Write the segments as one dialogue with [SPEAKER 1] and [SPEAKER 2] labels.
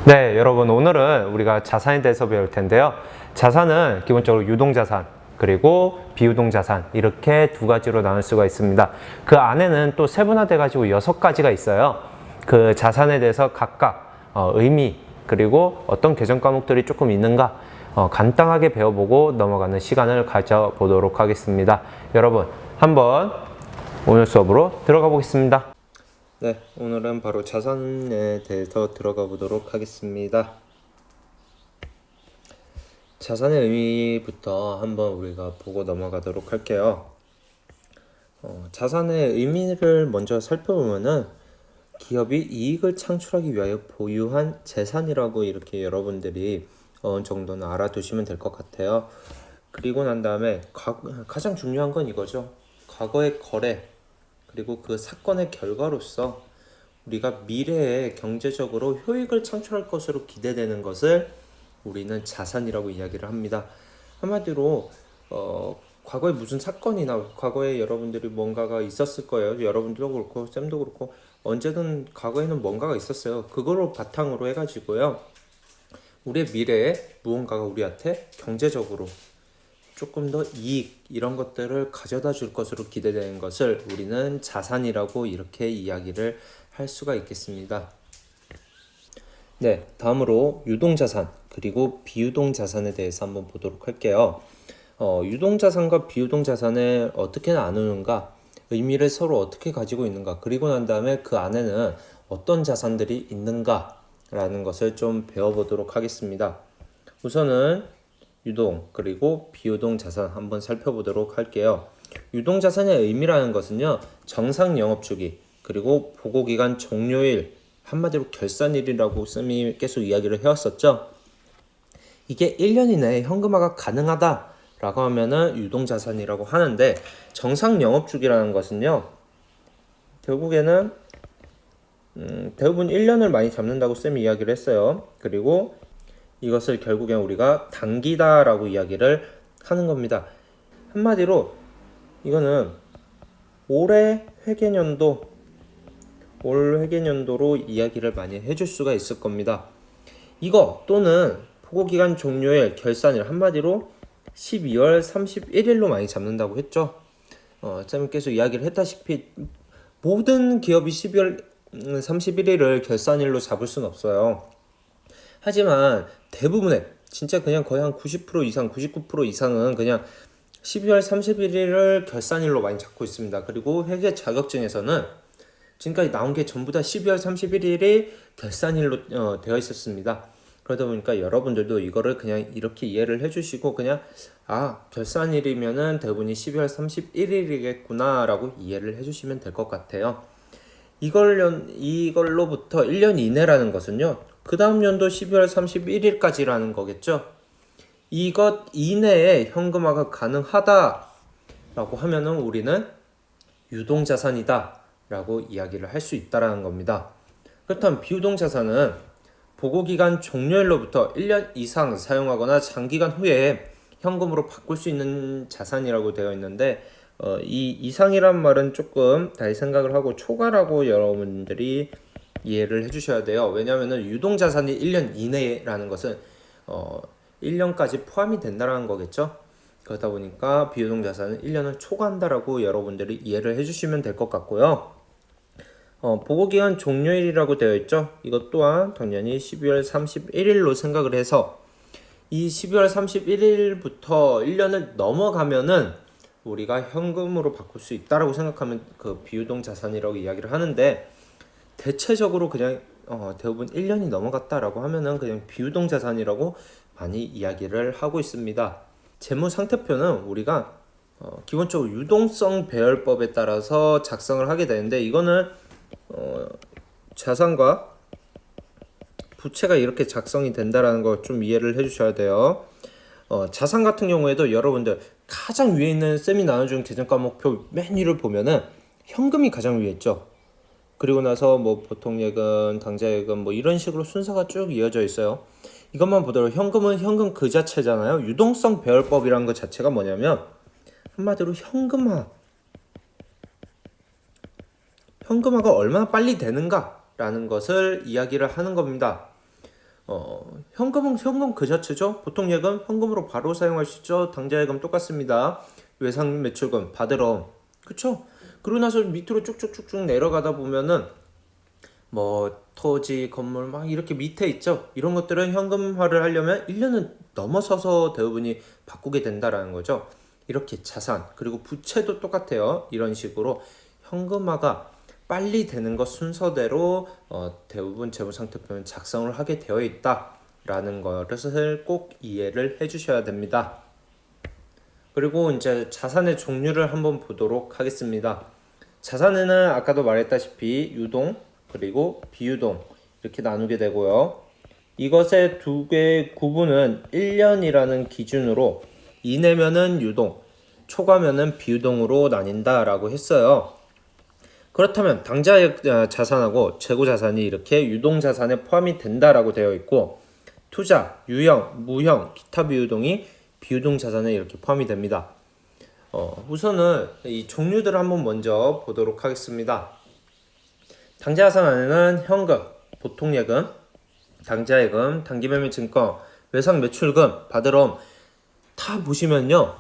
[SPEAKER 1] 네, 여러분 오늘은 우리가 자산에 대해서 배울 텐데요. 자산은 기본적으로 유동자산 그리고 비유동자산 이렇게 두 가지로 나눌 수가 있습니다. 그 안에는 또 세분화돼 가지고 6가지가 있어요. 그 자산에 대해서 각각 의미 그리고 어떤 개정 과목들이 조금 있는가 간단하게 배워보고 넘어가는 시간을 가져보도록 하겠습니다. 여러분 한번 오늘 수업으로 들어가 보겠습니다. 네, 오늘은 바로 자산에 대해서 들어가 보도록 하겠습니다. 자산의 의미부터 한번 우리가 보고 넘어가도록 할게요. 자산의 의미를 먼저 살펴보면은 기업이 이익을 창출하기 위하여 보유한 재산이라고 이렇게 여러분들이 어느 정도는 알아두시면 될 것 같아요. 그리고 난 다음에 가장 중요한 건 이거죠. 과거의 거래 그리고 그 사건의 결과로서 우리가 미래에 경제적으로 효익을 창출할 것으로 기대되는 것을 우리는 자산이라고 이야기를 합니다. 한마디로 과거에 무슨 사건이나 과거에 여러분들이 뭔가가 있었을 거예요. 여러분들도 그렇고 쌤도 그렇고 언제든 과거에는 뭔가가 있었어요. 그거로 바탕으로 해가지고요. 우리의 미래에 무언가가 우리한테 경제적으로 조금 더 이익 이런 것들을 가져다 줄 것으로 기대되는 것을 우리는 자산이라고 이렇게 이야기를 할 수가 있겠습니다. 네, 다음으로 유동자산 그리고 비유동자산에 대해서 한번 보도록 할게요. 유동자산과 비유동자산을 어떻게 나누는가, 의미를 서로 어떻게 가지고 있는가, 그리고 난 다음에 그 안에는 어떤 자산들이 있는가 라는 것을 좀 배워보도록 하겠습니다. 우선은 유동 그리고 비유동 자산 한번 살펴보도록 할게요. 유동 자산의 의미라는 것은요, 정상 영업 주기 그리고 보고기간 종료일, 한마디로 결산일이라고 쌤이 계속 이야기를 해왔었죠. 이게 1년 이내에 현금화가 가능하다라고 하면은 유동 자산이라고 하는데, 정상 영업 주기라는 것은요, 결국에는 대부분 1년을 많이 잡는다고 쌤이 이야기를 했어요. 그리고 이것을 결국엔 우리가 단기다라고 이야기를 하는 겁니다. 한마디로 이거는 올 회계년도로 이야기를 많이 해줄 수가 있을 겁니다. 이거 또는 보고기간 종료일, 결산일, 한마디로 12월 31일로 많이 잡는다고 했죠. 쌤이 계속 이야기를 했다시피 모든 기업이 12월 31일을 결산일로 잡을 수는 없어요. 하지만 대부분의 진짜 그냥 거의 한 90% 이상, 99% 이상은 그냥 12월 31일을 결산일로 많이 잡고 있습니다. 그리고 회계 자격증에서는 지금까지 나온 게 전부 다 12월 31일이 결산일로 되어 있었습니다. 그러다 보니까 여러분들도 이거를 그냥 이렇게 이해를 해주시고 그냥 결산일이면은 대부분이 12월 31일이겠구나 라고 이해를 해주시면 될 것 같아요. 이걸로부터 1년 이내라는 것은요, 그 다음 연도 12월 31일까지라는 거겠죠. 이것 이내에 현금화가 가능하다라고 하면은 우리는 유동자산이다 라고 이야기를 할 수 있다라는 겁니다. 그렇다면 비유동자산은 보고기간 종료일로부터 1년 이상 사용하거나 장기간 후에 현금으로 바꿀 수 있는 자산이라고 되어 있는데, 이 이상이란 말은 조금 다시 생각을 하고 초과라고 여러분들이 이해를 해주셔야 돼요. 왜냐하면 유동자산이 1년 이내라는 것은 1년까지 포함이 된다는 거겠죠. 그러다 보니까 비유동자산은 1년을 초과한다라고 여러분들이 이해를 해주시면 될 것 같고요. 보고기간 종료일이라고 되어 있죠. 이것 또한 당연히 12월 31일로 생각을 해서 이 12월 31일부터 1년을 넘어가면은 우리가 현금으로 바꿀 수 있다라고 생각하면 그 비유동 자산이라고 이야기를 하는데, 대체적으로 그냥 대부분 1년이 넘어갔다라고 하면은 그냥 비유동 자산이라고 많이 이야기를 하고 있습니다. 재무 상태표는 우리가 기본적으로 유동성 배열법에 따라서 작성을 하게 되는데, 이거는 자산과 부채가 이렇게 작성이 된다라는 걸 좀 이해를 해주셔야 돼요. 자산 같은 경우에도 여러분들 가장 위에 있는 쌤이 나눠준 계정과목표 맨 위를 보면은 현금이 가장 위에 있죠. 그리고 나서 뭐 보통예금, 당좌예금 뭐 이런 식으로 순서가 쭉 이어져 있어요. 이것만 보더라도 현금은 현금 그 자체잖아요. 유동성 배열법이라는 것 자체가 뭐냐면 한마디로 현금화가 얼마나 빨리 되는가 라는 것을 이야기를 하는 겁니다. 현금은 현금 그 자체죠. 보통 예금 현금으로 바로 사용할 수 있죠. 당좌 예금 똑같습니다. 외상 매출금 받으러 그쵸? 그러고 나서 밑으로 쭉쭉쭉쭉 내려가다 보면은 뭐 토지, 건물 막 이렇게 밑에 있죠. 이런 것들은 현금화를 하려면 1년은 넘어서서 대부분이 바꾸게 된다라는 거죠. 이렇게 자산 그리고 부채도 똑같아요. 이런 식으로 현금화가 빨리 되는 것 순서대로 대부분 재무상태표는 작성을 하게 되어 있다라는 것을 꼭 이해를 해주셔야 됩니다. 그리고 이제 자산의 종류를 한번 보도록 하겠습니다. 자산에는 아까도 말했다시피 유동 그리고 비유동 이렇게 나누게 되고요. 이것의 두 개의 구분은 1년이라는 기준으로 이내면은 유동, 초과면은 비유동으로 나뉜다라고 했어요. 그렇다면 당좌 자산하고 재고 자산이 이렇게 유동 자산에 포함이 된다라고 되어 있고 투자, 유형, 무형, 기타 비유동이 비유동 자산에 이렇게 포함이 됩니다. 우선은 이 종류들을 한번 먼저 보도록 하겠습니다. 당좌 자산 안에는 현금, 보통 예금, 당좌 예금, 단기 매매 증권, 외상 매출금, 받으럼 다 보시면요.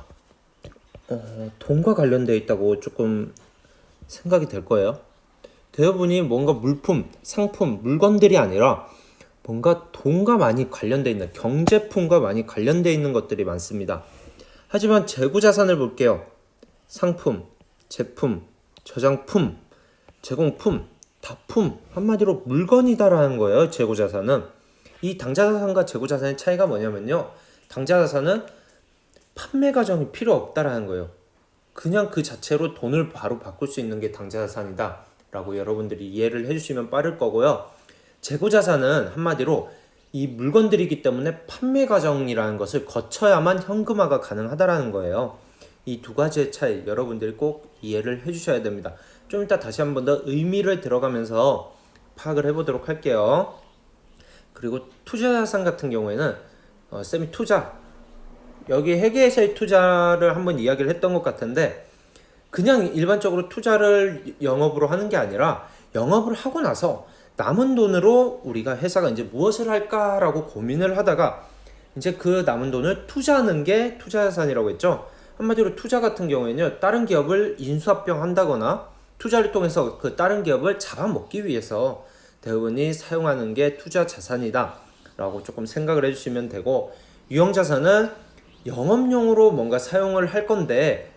[SPEAKER 1] 돈과 관련되어 있다고 조금 생각이 될 거예요. 대부분이 뭔가 물품, 상품, 물건들이 아니라 뭔가 돈과 많이 관련되어 있는 경제품과 많이 관련되어 있는 것들이 많습니다. 하지만 재고 자산을 볼게요. 상품, 제품, 저장품, 제공품, 다품, 한마디로 물건이다라는 거예요. 재고 자산은. 이 당좌 자산과 재고 자산의 차이가 뭐냐면요. 당좌 자산은 판매 과정이 필요 없다라는 거예요. 그냥 그 자체로 돈을 바로 바꿀 수 있는 게 당좌 자산이다 라고 여러분들이 이해를 해주시면 빠를 거고요. 재고 자산은 한마디로 이 물건들이기 때문에 판매 과정이라는 것을 거쳐야만 현금화가 가능하다라는 거예요. 이 두 가지의 차이 여러분들이 꼭 이해를 해주셔야 됩니다. 좀 이따 다시 한 번 더 의미를 들어가면서 파악을 해보도록 할게요. 그리고 투자 자산 같은 경우에는 쌤이 투자 여기 회계에서의 투자를 한번 이야기를 했던 것 같은데 그냥 일반적으로 투자를 영업으로 하는 게 아니라 영업을 하고 나서 남은 돈으로 우리가 회사가 이제 무엇을 할까라고 고민을 하다가 이제 그 남은 돈을 투자하는 게 투자 자산이라고 했죠. 한마디로 투자 같은 경우에는요. 다른 기업을 인수합병한다거나 투자를 통해서 그 다른 기업을 잡아먹기 위해서 대부분이 사용하는 게 투자 자산이다 라고 조금 생각을 해주시면 되고 유형 자산은 영업용으로 뭔가 사용을 할 건데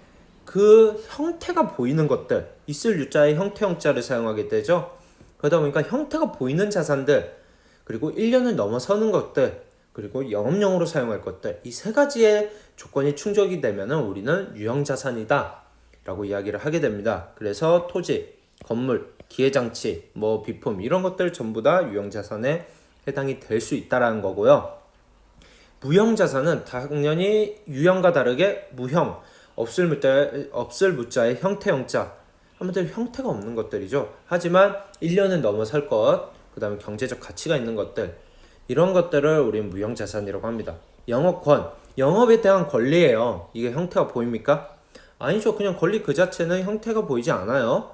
[SPEAKER 1] 그 형태가 보이는 것들 있을 유자의 형태 형자를 사용하게 되죠. 그러다 보니까 형태가 보이는 자산들 그리고 1년을 넘어서는 것들 그리고 영업용으로 사용할 것들 이 세 가지의 조건이 충족이 되면은 우리는 유형 자산이다 라고 이야기를 하게 됩니다. 그래서 토지, 건물, 기회장치, 뭐 비품 이런 것들 전부 다 유형 자산에 해당이 될 수 있다라는 거고요. 무형 자산은 당연히 유형과 다르게 무형, 없을 무자의 형태 형자 한마디로 형태가 없는 것들이죠. 하지만 1년은 넘어설 것, 그 다음에 경제적 가치가 있는 것들 이런 것들을 우리는 무형 자산이라고 합니다. 영업권, 영업에 대한 권리예요. 이게 형태가 보입니까? 아니죠. 그냥 권리 그 자체는 형태가 보이지 않아요.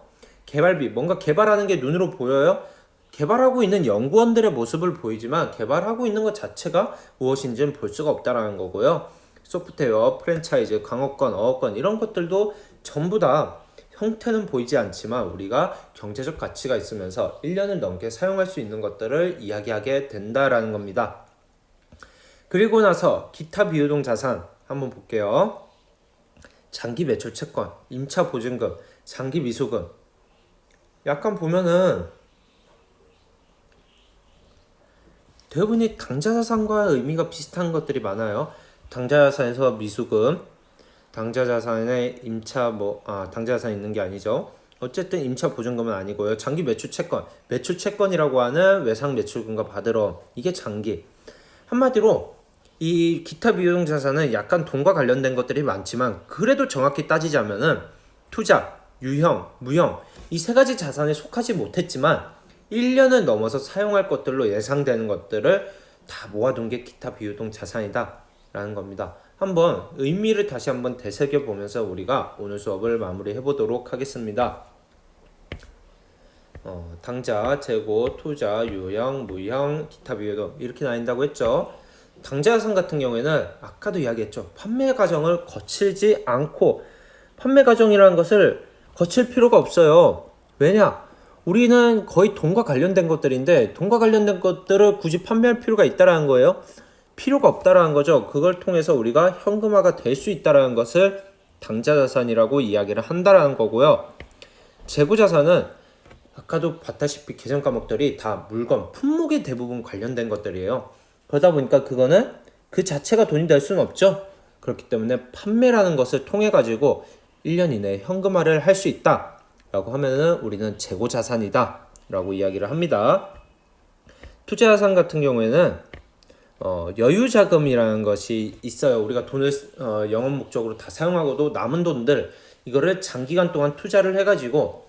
[SPEAKER 1] 개발비, 뭔가 개발하는 게 눈으로 보여요? 개발하고 있는 연구원들의 모습을 보이지만 개발하고 있는 것 자체가 무엇인지는 볼 수가 없다라는 거고요. 소프트웨어, 프랜차이즈, 강업권, 어업권 이런 것들도 전부 다 형태는 보이지 않지만 우리가 경제적 가치가 있으면서 1년을 넘게 사용할 수 있는 것들을 이야기하게 된다라는 겁니다. 그리고 나서 기타 비유동 자산 한번 볼게요. 장기 매출 채권, 임차 보증금, 장기 미수금 약간 보면은 대부분이 당좌 자산과 의미가 비슷한 것들이 많아요. 당좌 자산에서 미수금, 당좌 자산에 당좌 자산 있는 게 아니죠. 어쨌든 임차 보증금은 아니고요. 장기 매출 채권, 매출 채권이라고 하는 외상 매출금과 받으러 이게 장기. 한마디로 이 기타 비용 자산은 약간 돈과 관련된 것들이 많지만 그래도 정확히 따지자면은 투자, 유형, 무형 이 세 가지 자산에 속하지 못했지만 1년을 넘어서 사용할 것들로 예상되는 것들을 다 모아둔 게 기타 비유동 자산이다 라는 겁니다. 한번 의미를 다시 한번 되새겨 보면서 우리가 오늘 수업을 마무리해 보도록 하겠습니다. 당자, 재고, 투자, 유형, 무형, 기타 비유도 이렇게 나뉜다고 했죠. 당자자산 같은 경우에는 아까도 이야기했죠. 판매 과정을 거칠지 않고 판매 과정이라는 것을 거칠 필요가 없어요. 왜냐? 우리는 거의 돈과 관련된 것들인데 돈과 관련된 것들을 굳이 판매할 필요가 있다라는 거예요. 필요가 없다라는 거죠. 그걸 통해서 우리가 현금화가 될 수 있다라는 것을 당자자산이라고 이야기를 한다라는 거고요. 재고자산은 아까도 봤다시피 계정 과목들이 다 물건, 품목에 대부분 관련된 것들이에요. 그러다 보니까 그거는 그 자체가 돈이 될 수는 없죠. 그렇기 때문에 판매라는 것을 통해 가지고 1년 이내에 현금화를 할 수 있다 라고 하면은 우리는 재고자산이다 라고 이야기를 합니다. 투자자산 같은 경우에는 여유자금이라는 것이 있어요. 우리가 돈을 영업 목적으로 다 사용하고도 남은 돈들 이거를 장기간 동안 투자를 해가지고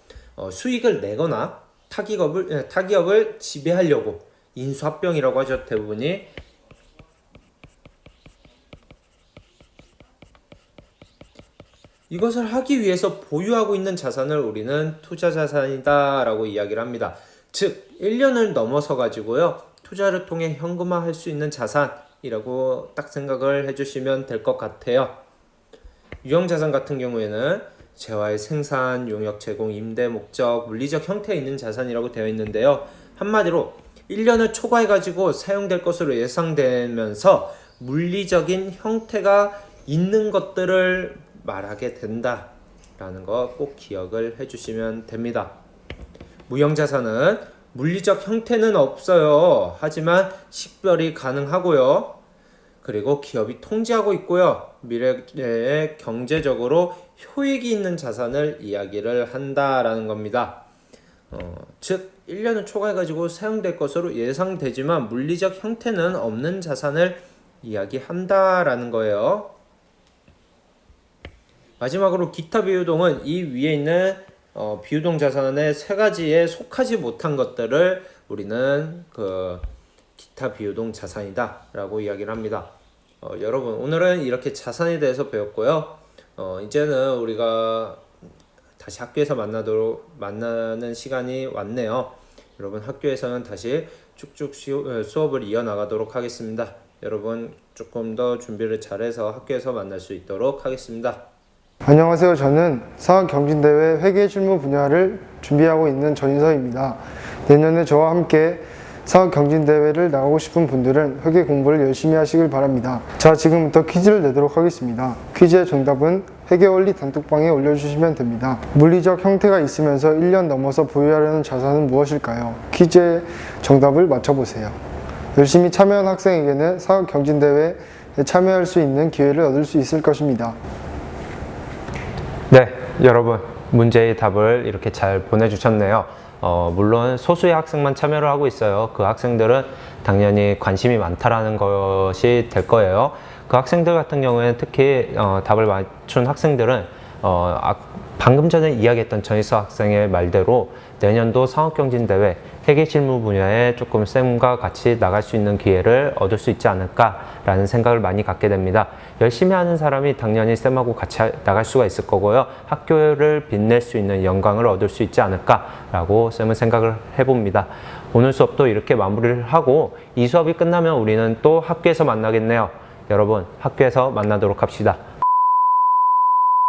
[SPEAKER 1] 수익을 내거나 타기업을 지배하려고 인수합병이라고 하죠. 대부분이 이것을 하기 위해서 보유하고 있는 자산을 우리는 투자자산이다 라고 이야기를 합니다. 즉 1년을 넘어서 가지고요 투자를 통해 현금화할 수 있는 자산이라고 딱 생각을 해주시면 될 것 같아요. 유형자산 같은 경우에는 재화의 생산, 용역 제공, 임대 목적, 물리적 형태에 있는 자산이라고 되어 있는데요. 한마디로 1년을 초과해 가지고 사용될 것으로 예상되면서 물리적인 형태가 있는 것들을 말하게 된다라는 거 꼭 기억을 해주시면 됩니다. 무형자산은 물리적 형태는 없어요. 하지만 식별이 가능하고요. 그리고 기업이 통제하고 있고요. 미래에 경제적으로 효익이 있는 자산을 이야기를 한다라는 겁니다. 즉 1년을 초과해가지고 사용될 것으로 예상되지만 물리적 형태는 없는 자산을 이야기한다라는 거예요. 마지막으로 기타 비유동은 이 위에 있는 비유동 자산의 세 가지에 속하지 못한 것들을 우리는 기타 비유동 자산이다 라고 이야기를 합니다. 여러분 오늘은 이렇게 자산에 대해서 배웠고요. 이제는 우리가 다시 학교에서 만나는 시간이 왔네요. 여러분 학교에서는 다시 쭉쭉 수업을 이어나가도록 하겠습니다. 여러분 조금 더 준비를 잘해서 학교에서 만날 수 있도록 하겠습니다.
[SPEAKER 2] 안녕하세요. 저는 사학경진대회 회계 실무 분야를 준비하고 있는 전인서입니다. 내년에 저와 함께 사학경진대회를 나가고 싶은 분들은 회계 공부를 열심히 하시길 바랍니다. 자, 지금부터 퀴즈를 내도록 하겠습니다. 퀴즈의 정답은 회계원리 단톡방에 올려주시면 됩니다. 물리적 형태가 있으면서 1년 넘어서 보유하려는 자산은 무엇일까요? 퀴즈의 정답을 맞춰보세요. 열심히 참여한 학생에게는 사학경진대회에 참여할 수 있는 기회를 얻을 수 있을 것입니다.
[SPEAKER 1] 네, 여러분 문제의 답을 이렇게 잘 보내주셨네요. 물론 소수의 학생만 참여를 하고 있어요. 그 학생들은 당연히 관심이 많다라는 것이 될 거예요. 그 학생들 같은 경우에는 특히 답을 맞춘 학생들은 방금 전에 이야기했던 전희서 학생의 말대로 내년도 상업경진대회 회계실무 분야에 조금 쌤과 같이 나갈 수 있는 기회를 얻을 수 있지 않을까라는 생각을 많이 갖게 됩니다. 열심히 하는 사람이 당연히 쌤하고 같이 나갈 수가 있을 거고요. 학교를 빛낼 수 있는 영광을 얻을 수 있지 않을까라고 쌤은 생각을 해봅니다. 오늘 수업도 이렇게 마무리를 하고 이 수업이 끝나면 우리는 또 학교에서 만나겠네요. 여러분 학교에서 만나도록 합시다.